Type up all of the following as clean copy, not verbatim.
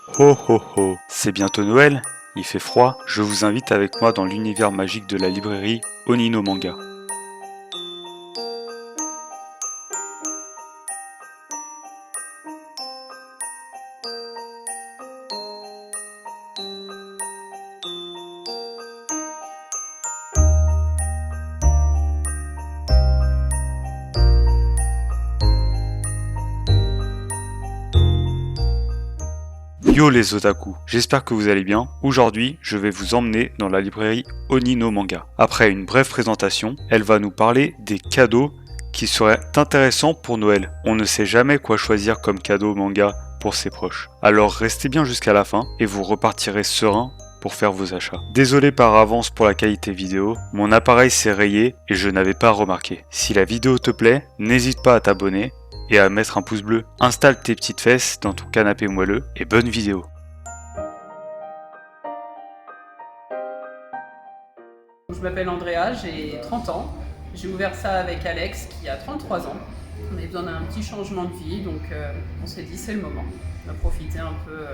Ho ho ho, c'est bientôt Noël, il fait froid, je vous invite avec moi dans l'univers magique de la librairie Oni no Manga. Yo les otaku, j'espère que vous allez bien. Aujourd'hui, je vais vous emmener dans la librairie Oni no Manga. Après une brève présentation, elle va nous parler des cadeaux qui seraient intéressants pour Noël. On ne sait jamais quoi choisir comme cadeau manga pour ses proches. Alors restez bien jusqu'à la fin et vous repartirez serein pour faire vos achats. Désolé par avance pour la qualité vidéo, mon appareil s'est rayé et je n'avais pas remarqué. Si la vidéo te plaît, n'hésite pas à t'abonner et à mettre un pouce bleu. Installe tes petites fesses dans ton canapé moelleux et bonne vidéo. Je m'appelle Andrea, j'ai 30 ans. J'ai ouvert ça avec Alex qui a 33 ans. On avait besoin d'un petit changement de vie, donc on s'est dit c'est le moment. On a profité un peu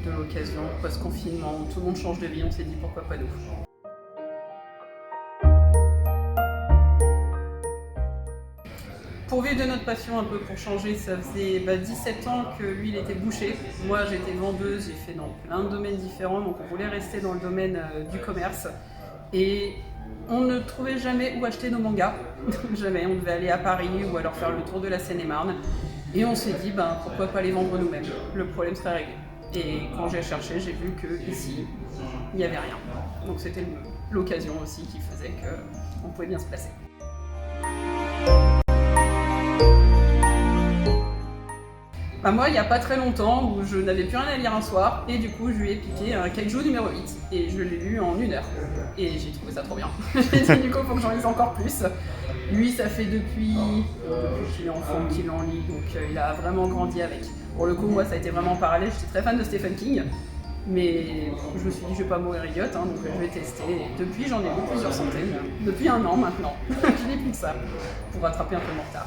de l'occasion, post-confinement, tout le monde change de vie, on s'est dit pourquoi pas nous. Pour vivre de notre passion un peu pour changer, ça faisait 17 ans que lui il était boucher. Moi j'étais vendeuse, j'ai fait dans plein de domaines différents, donc on voulait rester dans le domaine du commerce. Et on ne trouvait jamais où acheter nos mangas, jamais, on devait aller à Paris ou alors faire le tour de la Seine-et-Marne. Et on s'est dit pourquoi pas les vendre nous-mêmes, le problème serait réglé. Et quand j'ai cherché, j'ai vu qu'ici, il n'y avait rien. Donc c'était l'occasion aussi qui faisait qu'on pouvait bien se placer. Moi, il n'y a pas très longtemps, où je n'avais plus rien à lire un soir, et du coup, je lui ai piqué un Kaiju numéro 8, et je l'ai lu en 1 heure. Et j'ai trouvé ça trop bien. J'ai dit, du coup, il faut que j'en lise encore plus. Lui, ça fait depuis qu'il est enfant qu'il en lit, donc il a vraiment grandi avec. Pour le coup, moi, ça a été vraiment parallèle. J'étais très fan de Stephen King, mais je me suis dit, je vais pas mourir idiote, donc je vais tester. Et depuis, j'en ai lu plusieurs centaines, depuis 1 an maintenant. Je n'ai plus que ça, pour rattraper un peu mon retard.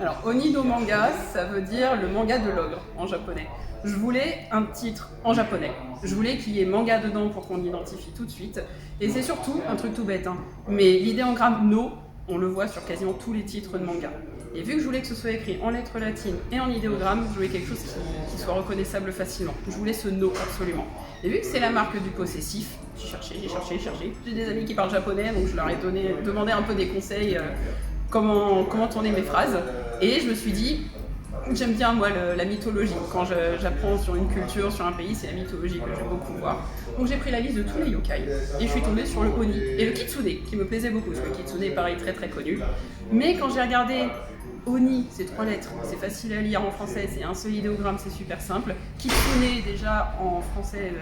Alors, Oni no Manga, ça veut dire le manga de l'ogre en japonais. Je voulais un titre en japonais. Je voulais qu'il y ait manga dedans pour qu'on l'identifie tout de suite. Et c'est surtout un truc tout bête, mais l'idéogramme no, on le voit sur quasiment tous les titres de manga. Et vu que je voulais que ce soit écrit en lettres latines et en idéogramme, je voulais quelque chose qui soit reconnaissable facilement. Je voulais ce no absolument. Et vu que c'est la marque du possessif, j'ai cherché. J'ai des amis qui parlent japonais, donc je leur ai demandé un peu des conseils. Comment tourner mes phrases, et je me suis dit, j'aime bien moi la mythologie, quand j'apprends sur une culture, sur un pays, c'est la mythologie que j'aime beaucoup voir. Donc j'ai pris la liste de tous les yokai, et je suis tombée sur le Oni, et le Kitsune, qui me plaisait beaucoup, parce que le Kitsune est pareil très très connu. Mais quand j'ai regardé Oni, c'est 3 lettres, c'est facile à lire en français, c'est un seul idéogramme, c'est super simple. Kitsune, déjà en français,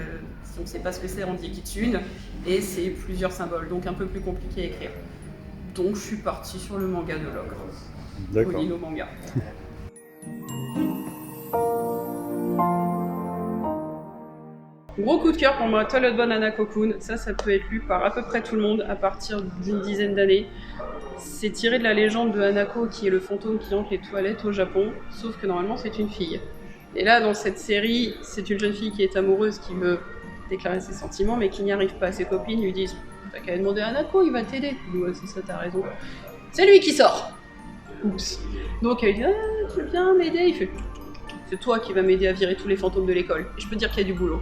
si on ne sait pas ce que c'est, on dit Kitsune, et c'est plusieurs symboles, donc un peu plus compliqué à écrire. Donc je suis partie sur le manga de l'ogre. D'accord. Oni no Manga. Gros coup de cœur pour moi, Toilet Banana Cocoon. Ça peut être lu par à peu près tout le monde à partir d'une dizaine d'années. C'est tiré de la légende de Hanako, qui est le fantôme qui hante les toilettes au Japon, sauf que normalement c'est une fille. Et là, dans cette série, c'est une jeune fille qui est amoureuse, qui veut déclarer ses sentiments, mais qui n'y arrive pas. Ses copines lui disent: t'as qu'à demander à Hanako, il va t'aider. Il dit: ouais, c'est ça, t'as raison. C'est lui qui sort. Oups. Donc elle dit: ah, tu veux bien m'aider? Il fait: c'est toi qui vas m'aider à virer tous les fantômes de l'école. Et je peux te dire qu'il y a du boulot.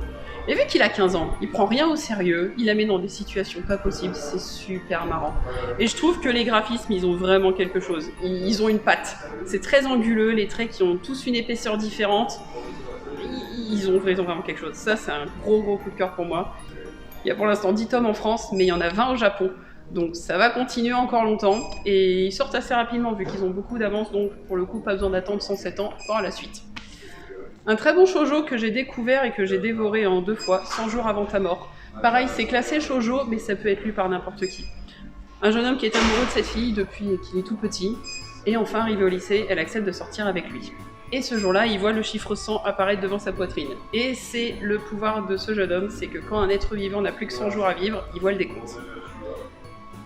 Et vu qu'il a 15 ans, il prend rien au sérieux, il la met dans des situations pas possibles, c'est super marrant. Et je trouve que les graphismes, ils ont vraiment quelque chose. Ils ont une patte. C'est très anguleux, les traits qui ont tous une épaisseur différente. Ils ont vraiment quelque chose. Ça, c'est un gros coup de cœur pour moi. Il y a pour l'instant 10 tomes en France, mais il y en a 20 au Japon. Donc ça va continuer encore longtemps. Et ils sortent assez rapidement, vu qu'ils ont beaucoup d'avance. Donc pour le coup, pas besoin d'attendre 107 ans pour la suite. Un très bon shoujo que j'ai découvert et que j'ai dévoré en 2 fois, 100 jours avant ta mort. Pareil, c'est classé shoujo, mais ça peut être lu par n'importe qui. Un jeune homme qui est amoureux de cette fille depuis qu'il est tout petit. Et enfin, arrivé au lycée, elle accepte de sortir avec lui. Et ce jour-là, il voit le chiffre 100 apparaître devant sa poitrine. Et c'est le pouvoir de ce jeune homme, c'est que quand un être vivant n'a plus que 100 jours à vivre, il voit le décompte.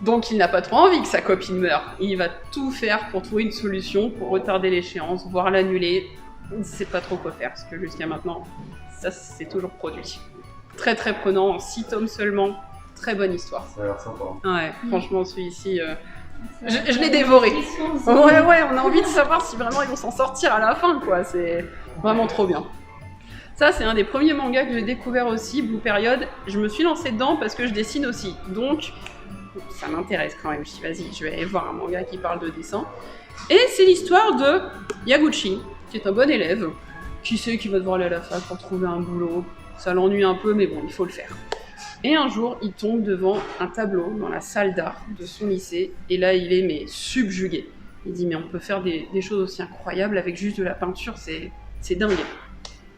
Donc il n'a pas trop envie que sa copine meure. Il va tout faire pour trouver une solution, pour retarder l'échéance, voire l'annuler. Il ne sait pas trop quoi faire, parce que jusqu'à maintenant, ça c'est toujours produit. Très très prenant, en 6 tomes seulement. Très bonne histoire. Ça a l'air sympa. Ouais, franchement celui-ci, je l'ai dévoré. Ouais, on a envie de savoir si vraiment ils vont s'en sortir à la fin, quoi. C'est vraiment trop bien. Ça, c'est un des premiers mangas que j'ai découvert aussi, Blue Period. Je me suis lancée dedans parce que je dessine aussi. Donc, ça m'intéresse quand même. Je me suis dit, vas-y, je vais aller voir un manga qui parle de dessin. Et c'est l'histoire de Yaguchi, qui est un bon élève, qui sait qu'il va devoir aller à la fac pour trouver un boulot. Ça l'ennuie un peu, mais bon, il faut le faire. Et un jour, il tombe devant un tableau dans la salle d'art de son lycée. Et là, il est subjugué. Il dit, mais on peut faire des choses aussi incroyables avec juste de la peinture, c'est dingue.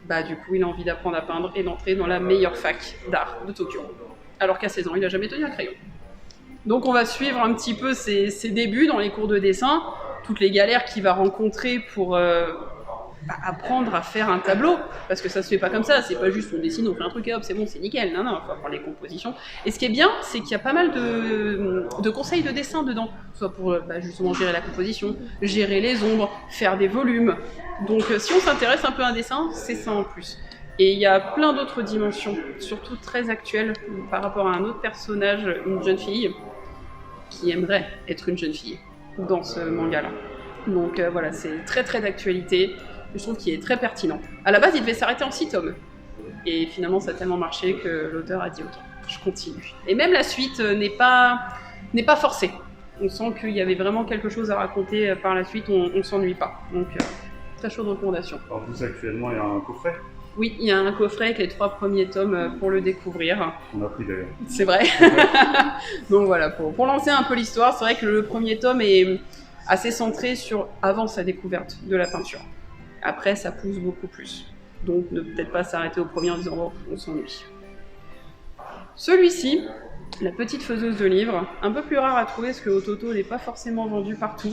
Bah du coup, il a envie d'apprendre à peindre et d'entrer dans la meilleure fac d'art de Tokyo. Alors qu'à 16 ans, il n'a jamais tenu un crayon. Donc on va suivre un petit peu ses débuts dans les cours de dessin, toutes les galères qu'il va rencontrer pour apprendre à faire un tableau, parce que ça se fait pas comme ça, c'est pas juste on dessine, on fait un truc et hop, c'est bon, c'est nickel, non, il faut apprendre les compositions. Et ce qui est bien, c'est qu'il y a pas mal de conseils de dessin dedans, soit pour justement gérer la composition, gérer les ombres, faire des volumes. Donc si on s'intéresse un peu à un dessin, c'est ça en plus. Et il y a plein d'autres dimensions, surtout très actuelles, par rapport à un autre personnage, une jeune fille, qui aimerait être une jeune fille dans ce manga-là. Donc voilà, c'est très très d'actualité. Je trouve qu'il est très pertinent. À la base, il devait s'arrêter en 6 tomes. Et finalement, ça a tellement marché que l'auteur a dit « Ok, je continue ». Et même la suite n'est pas forcée. On sent qu'il y avait vraiment quelque chose à raconter par la suite, on ne s'ennuie pas. Donc, très chaude recommandation. En plus, actuellement, il y a un coffret. Oui, il y a un coffret avec les 3 premiers tomes pour le découvrir. On a pris d'ailleurs. C'est vrai. Donc voilà, pour lancer un peu l'histoire, c'est vrai que le premier tome est assez centré sur avant sa découverte de la peinture. Après, ça pousse beaucoup plus. Donc, ne peut-être pas s'arrêter au premier en disant « Oh, on s'ennuie ». Celui-ci, La petite faiseuse de livres, un peu plus rare à trouver parce que Ototo n'est pas forcément vendu partout.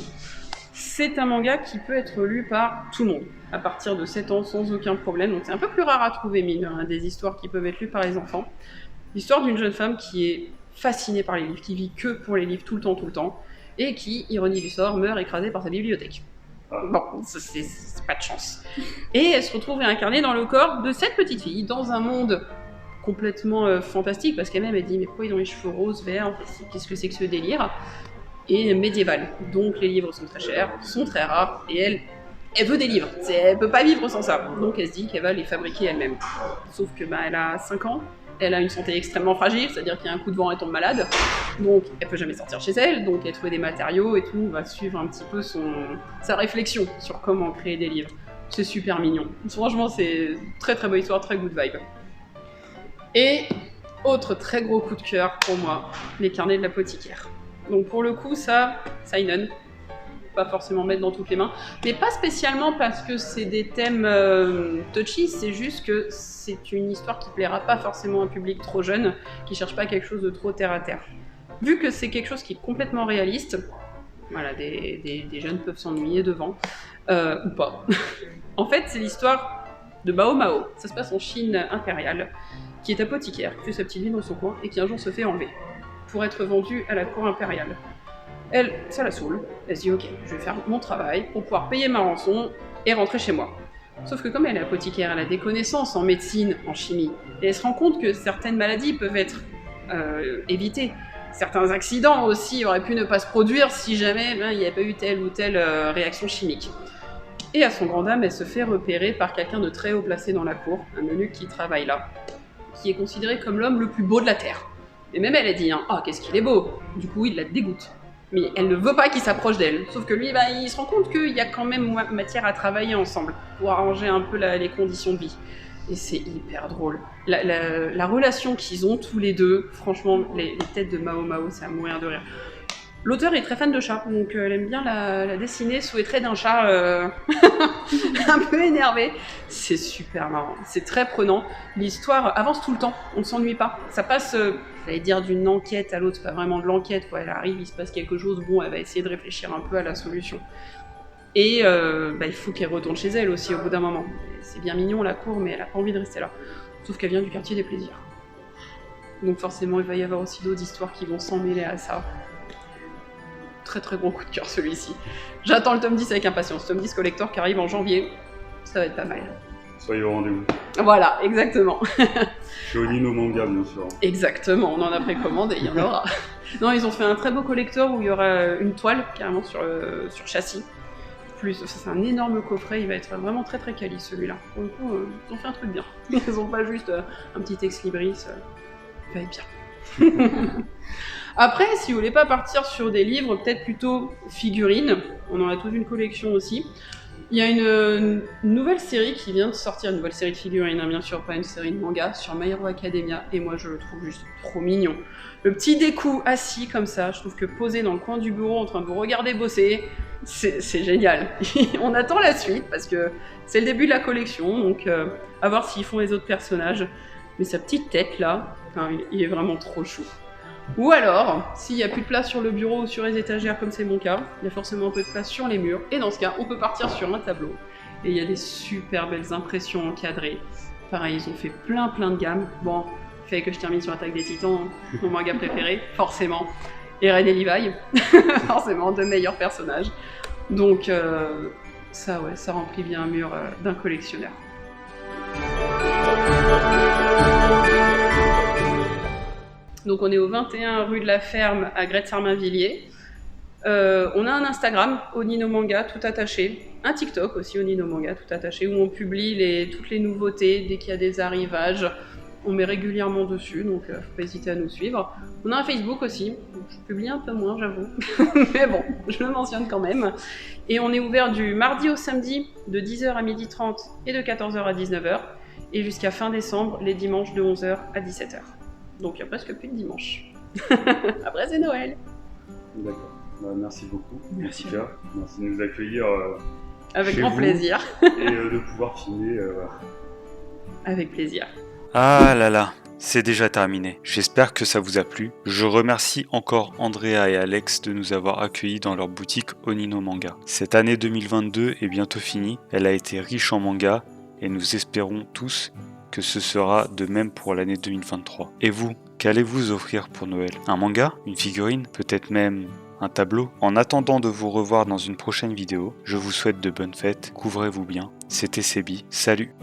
C'est un manga qui peut être lu par tout le monde, à partir de 7 ans sans aucun problème. Donc c'est un peu plus rare à trouver, mine, des histoires qui peuvent être lues par les enfants. L'histoire d'une jeune femme qui est fascinée par les livres, qui vit que pour les livres tout le temps, et qui, ironie du sort, meurt écrasée par sa bibliothèque. Bon, c'est pas de chance. Et elle se retrouve réincarnée dans le corps de cette petite fille, dans un monde complètement fantastique, parce qu'elle-même, elle dit « Mais pourquoi ils ont les cheveux roses, verts, qu'est-ce que c'est que ce délire ?» Et médiéval. Donc les livres sont très chers, sont très rares, et elle veut des livres. Elle peut pas vivre sans ça. Donc elle se dit qu'elle va les fabriquer elle-même. Sauf que elle a 5 ans, elle a une santé extrêmement fragile, c'est-à-dire qu'il y a un coup de vent, elle tombe malade, donc elle peut jamais sortir chez elle, donc elle trouve des matériaux et tout, va suivre un petit peu sa réflexion sur comment créer des livres. C'est super mignon. Franchement, c'est très très bonne histoire, très good vibe. Et autre très gros coup de cœur pour moi, les carnets de l'apothicaire. Donc pour le coup, ça, seinen, pas forcément mettre dans toutes les mains, mais pas spécialement parce que c'est des thèmes touchy, c'est juste que c'est une histoire qui plaira pas forcément à un public trop jeune, qui cherche pas quelque chose de trop terre à terre. Vu que c'est quelque chose qui est complètement réaliste, voilà, des jeunes peuvent s'ennuyer devant, ou pas. En fait, c'est l'histoire de Bao Mao, ça se passe en Chine impériale, qui est apothicaire, qui fait sa petite vie dans son coin, et qui un jour se fait enlever, pour être vendue à la cour impériale. Elle, ça la saoule, elle se dit ok, je vais faire mon travail pour pouvoir payer ma rançon et rentrer chez moi. Sauf que comme elle est apothicaire, elle a des connaissances en médecine, en chimie, et elle se rend compte que certaines maladies peuvent être évitées. Certains accidents aussi auraient pu ne pas se produire si jamais il n'y avait pas eu telle ou telle réaction chimique. Et à son grand dam, elle se fait repérer par quelqu'un de très haut placé dans la cour, un eunuque qui travaille là, qui est considéré comme l'homme le plus beau de la Terre. Et même elle a dit, hein, « Ah, qu'est-ce qu'il est beau !» Du coup, il la dégoûte. Mais elle ne veut pas qu'il s'approche d'elle. Sauf que lui, il se rend compte qu'il y a quand même matière à travailler ensemble pour arranger un peu les conditions de vie. Et c'est hyper drôle. La relation qu'ils ont tous les deux, franchement, les têtes de Mao Mao, c'est à mourir de rire. L'auteur est très fan de chats, donc elle aime bien la dessiner sous les traits d'un chat un peu énervé. C'est super marrant, c'est très prenant. L'histoire avance tout le temps, on ne s'ennuie pas. Ça passe, j'allais dire d'une enquête à l'autre, c'est pas vraiment de l'enquête, quoi. Elle arrive, il se passe quelque chose, bon, elle va essayer de réfléchir un peu à la solution. Et il faut qu'elle retourne chez elle aussi au bout d'un moment. C'est bien mignon la cour, mais elle a pas envie de rester là. Sauf qu'elle vient du quartier des plaisirs. Donc forcément, il va y avoir aussi d'autres histoires qui vont s'en mêler à ça. très très gros coup de cœur celui-ci. J'attends le tome 10 avec impatience. Tome 10 collector qui arrive en janvier, ça va être pas mal. Soyez au rendez-vous. Voilà, exactement. Chez Onino Manga, bien sûr. Exactement, on en a précommandé, il y en aura. Non, ils ont fait un très beau collector où il y aura une toile carrément sur châssis. Plus, ça, c'est un énorme coffret, il va être vraiment très très quali celui-là. Pour le coup, ils ont fait un truc bien. Ils ont pas juste un petit ex libris, il va être bien. Après, si vous voulez pas partir sur des livres, peut-être plutôt figurines, on en a toute une collection aussi. Il y a une nouvelle série qui vient de sortir, une nouvelle série de figurines, hein, bien sûr, pas une série de manga, sur My Hero Academia, et moi je le trouve juste trop mignon. Le petit Deku assis comme ça, je trouve que posé dans le coin du bureau en train de vous regarder bosser, c'est génial. On attend la suite parce que c'est le début de la collection, donc à voir s'ils font les autres personnages. Mais sa petite tête là, enfin, il est vraiment trop chou. Ou alors, s'il n'y a plus de place sur le bureau ou sur les étagères comme c'est mon cas, il y a forcément un peu de place sur les murs, et dans ce cas, on peut partir sur un tableau. Et il y a des super belles impressions encadrées. Pareil, ils ont fait plein de gammes. Bon, fait que je termine sur Attaque des Titans, mon manga préféré, forcément. Et Ren et Levi, forcément, deux meilleurs personnages. Donc ça, ouais, ça remplit bien un mur d'un collectionneur. Donc on est au 21 rue de la Ferme à Gretz-Armainvilliers. On a un Instagram, Onino Manga, tout attaché. Un TikTok aussi, Onino Manga, tout attaché, où on publie toutes les nouveautés dès qu'il y a des arrivages. On met régulièrement dessus, donc faut pas hésiter à nous suivre. On a un Facebook aussi, je publie un peu moins, j'avoue. Mais bon, je le mentionne quand même. Et on est ouvert du mardi au samedi, de 10h à 12h30 et de 14h à 19h. Et jusqu'à fin décembre, les dimanches de 11h à 17h. Donc il y a presque plus de dimanche. Après, c'est Noël. D'accord. Bah, merci beaucoup. Merci. En tout cas, merci de nous accueillir. Avec chez grand vous plaisir. Et de pouvoir filmer. Avec plaisir. Ah là là, c'est déjà terminé. J'espère que ça vous a plu. Je remercie encore Andrea et Alex de nous avoir accueillis dans leur boutique Onino Manga. Cette année 2022 est bientôt finie. Elle a été riche en manga et nous espérons tous que ce sera de même pour l'année 2023. Et vous, qu'allez-vous offrir pour Noël? Un manga? Une figurine? Peut-être même un tableau? En attendant de vous revoir dans une prochaine vidéo, je vous souhaite de bonnes fêtes, couvrez-vous bien. C'était Sebi, salut!